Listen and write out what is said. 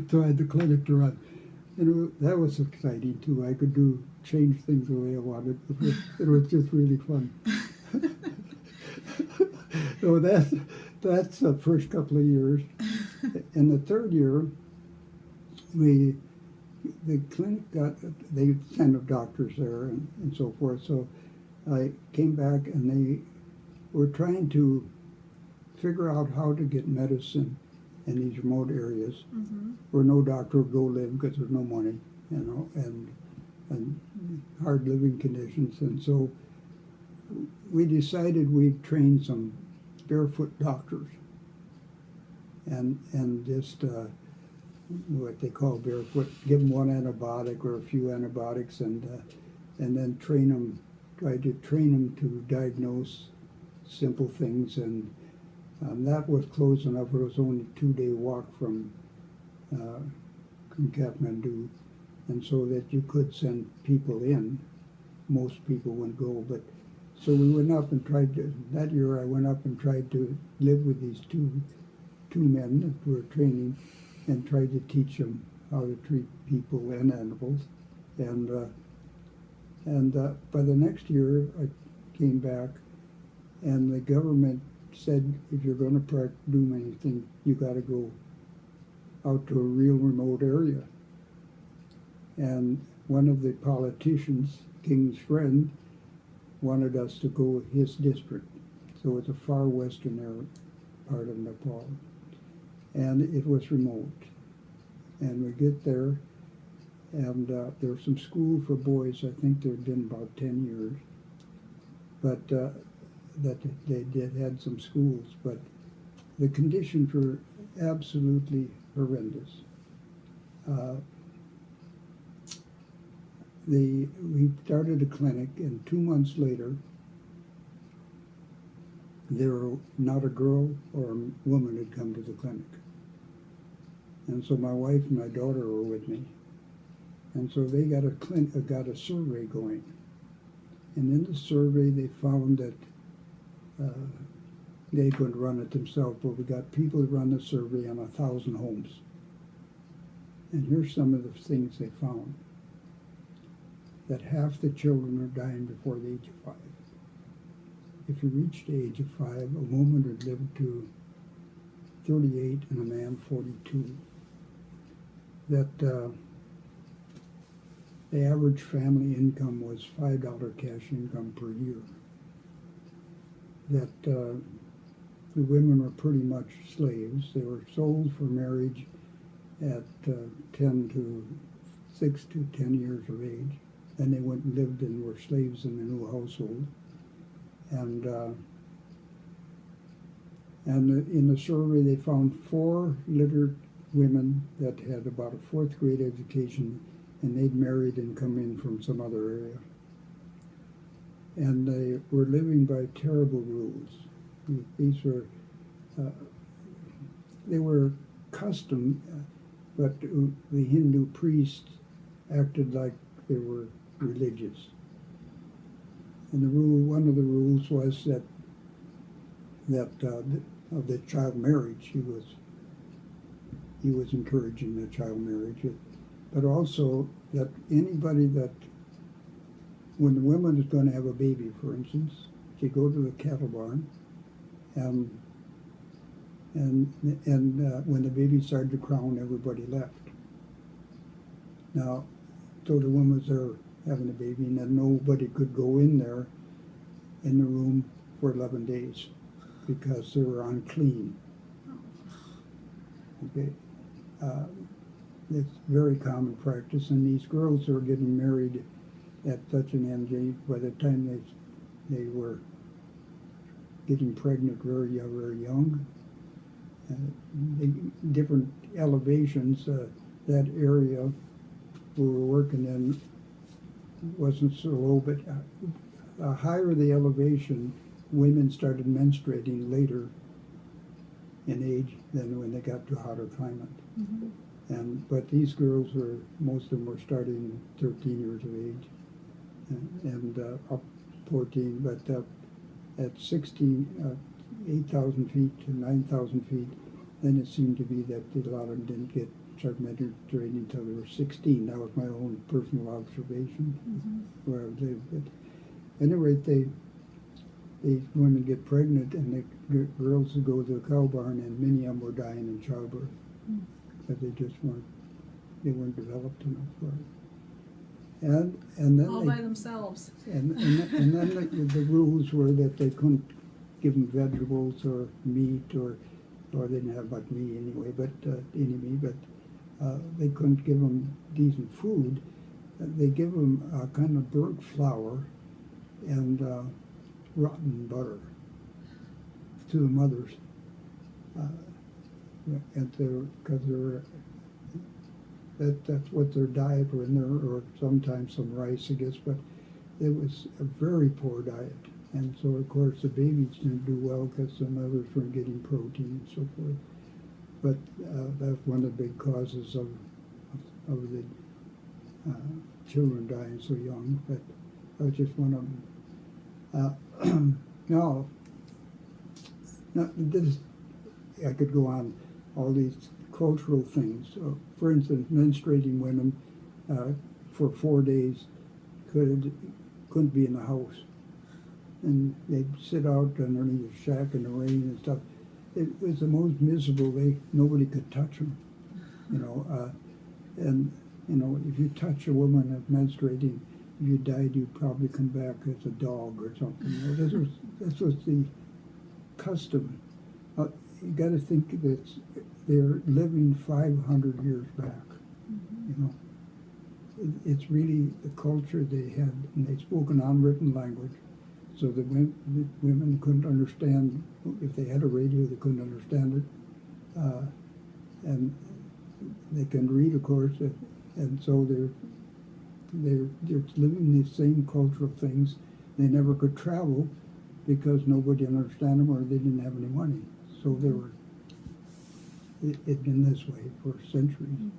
So I had the clinic to run. And that was exciting too. I could change things the way I wanted. It was just really fun. So that's the first couple of years. In the third year, the clinic they sent up doctors there and so forth. So I came back and they were trying to figure out how to get medicine in these remote areas where no doctor would go live because there's no money, and hard living conditions. And so we decided we'd train some barefoot doctors and just what they call barefoot, give them one antibiotic or a few antibiotics, and then try to train them to diagnose simple things. And that was close enough. It was only a 2-day walk from Kathmandu, and so that you could send people in. Most people wouldn't go, but so we went up and tried to. That year, I went up and tried to live with these two men that were training, and tried to teach them how to treat people and animals. And by the next year, I came back, and the government said, if you're going to do anything, you got to go out to a real remote area. And one of the politicians, King's friend, wanted us to go his district. So it's a far western part of Nepal. And it was remote. And we get there, and there was some school for boys. I think there had been about 10 years. But that they had some schools. But the conditions were absolutely horrendous. We started a clinic, and 2 months later, not a girl or a woman had come to the clinic. And so my wife and my daughter were with me. And so they got a survey going. And in the survey, they found that they couldn't run it themselves, but we got people to run the survey on 1,000 homes. And here's some of the things they found. That half the children are dying before the age of 5. If you reached the age of 5, a woman would live to 38 and a man 42. That the average family income was $5 cash income per year. That the women were pretty much slaves. They were sold for marriage at 6 to 10 years of age. Then they went and lived and were slaves in the new household. And in the survey, they found 4 literate women that had about a 4th grade education, and they'd married and come in from some other area. And they were living by terrible rules. These were, they were custom, but the Hindu priests acted like they were religious. And one of the rules was that of the child marriage, he was encouraging the child marriage, but also that anybody that, when the woman is going to have a baby, for instance, she'd go to the cattle barn, and when the baby started to crown, everybody left. Now, so the woman was there having a baby, and then nobody could go in there in the room for 11 days because they were unclean. Okay, it's very common practice, and these girls were getting married at such an age. By the time they were getting pregnant very young, different elevations. That area we were working in wasn't so low, but higher the elevation, women started menstruating later in age than when they got to hotter climate. But these girls most of them were starting 13 years of age, and up 14, but at 8,000 feet to 9,000 feet, then it seemed to be that a lot of them didn't get start menstruating until they were 16. That was my own personal observation where I lived. But at any rate, these women get pregnant, and the girls would go to the cow barn, and many of them were dying in childbirth because they weren't developed enough for it. And then all by themselves. And then the rules were that they couldn't give them vegetables or meat, or they didn't have much meat anyway, but they couldn't give them decent food. They give them a kind of burnt flour and rotten butter to the mothers, because that's what their diet were in there, or sometimes some rice, I guess, but it was a very poor diet. And so, of course, the babies didn't do well because the mothers weren't getting protein and so forth. But that's one of the big causes of the children dying so young. But that was just one of them. Now, this, I could go on all these cultural things. So, for instance, menstruating women for 4 days couldn't be in the house. And they'd sit out underneath a shack in the rain and stuff. It was the most miserable. Nobody could touch them, and if you touch a woman that's menstruating, if you died, you'd probably come back as a dog or something. This was the custom. You got to think that they're living 500 years back. It's really the culture they had, and they spoke an unwritten language. So the women couldn't understand. If they had a radio, they couldn't understand it, and they can read, of course. And so they're living these same cultural things. They never could travel because nobody understood them, or they didn't have any money. So they were. It'd been this way for centuries.